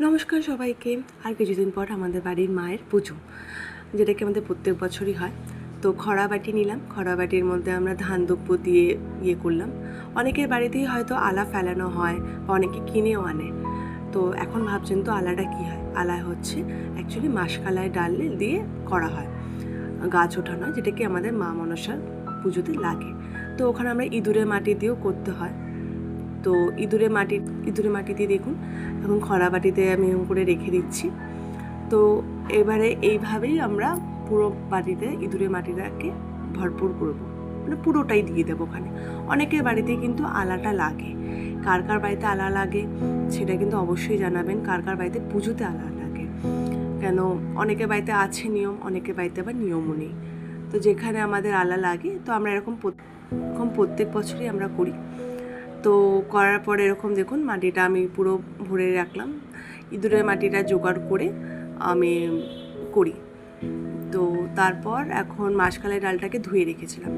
নমস্কার সবাইকে। আর কিছুদিন পর আমাদের বাড়ির মায়ের পুজো, যেটাকে আমাদের প্রত্যেক বছরই হয়। তো খড়া বাটি নিলাম, খড়া বাটির মধ্যে আমরা ধান দ্রব্য দিয়ে করলাম। অনেকের বাড়িতেই হয়তো আলা ফেলানো হয় বা অনেকে কিনেও আনে। তো এখন ভাবছেন তো আলাটা কী হয়? আলা হচ্ছে অ্যাকচুয়ালি মাসকালাই ডাল দিয়ে করা হয়, গাছ ওঠানো, যেটাকে আমাদের মা মনসার পুজোতে লাগে। তো ওখানে আমরা ইঁদুরের মাটি দিয়েও করতে হয়। তো ইঁদুরে মাটি দিয়ে দেখুন এখন খড়া বাটিতে আমি এরকম করে রেখে দিচ্ছি। তো এবারে এইভাবেই আমরা পুরো বাটিতে ইঁদুরের মাটিটাকে ভরপুর করব, মানে পুরোটাই দিয়ে দেবো ওখানে। অনেকের বাড়িতে কিন্তু আলাটা লাগে। কার কার বাড়িতে আলা লাগে সেটা কিন্তু অবশ্যই জানাবেন। কার কার বাড়িতে পুজোতে আলা লাগে, কেন অনেকের বাড়িতে আছে নিয়ম, অনেকের বাড়িতে আবার নিয়মও নেই। তো যেখানে আমাদের আলা লাগে, তো আমরা এরকম প্রত্যেক বছরই আমরা করি। তো করার পরে এরকম দেখুন মাটিটা আমি পুরো ভরে রাখলাম। ইঁদুরের মাটিটা জোগাড় করে আমি করি। তো তারপর এখন মাসকালাই ডালটাকে ধুয়ে রেখেছিলাম।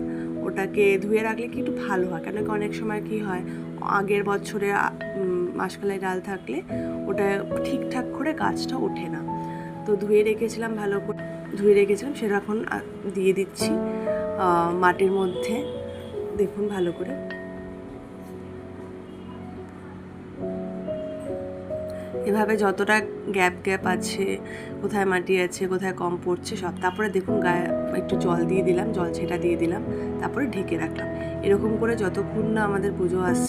ওটাকে ধুয়ে রাখলে কি একটু ভালো হয়, কেন কি অনেক সময় কি হয়, আগের বছরে মাসকালাই ডাল থাকলে ওটা ঠিকঠাক করে গাছটা ওঠে না। তো ধুয়ে রেখেছিলাম, ভালো করে ধুয়ে রেখেছিলাম, সেটা এখন দিয়ে দিচ্ছি মাটির মধ্যে। দেখুন ভালো করে এভাবে যতটা গ্যাপ আছে, কোথায় মাটি আছে, কোথায় কম পড়ছে সব। তারপরে দেখুন গায়ে একটু জল দিয়ে দিলাম, জল ছেটা দিয়ে দিলাম, তারপরে ঢেকে রাখলাম। এরকম করে যতক্ষণ না আমাদের পুজো আসছে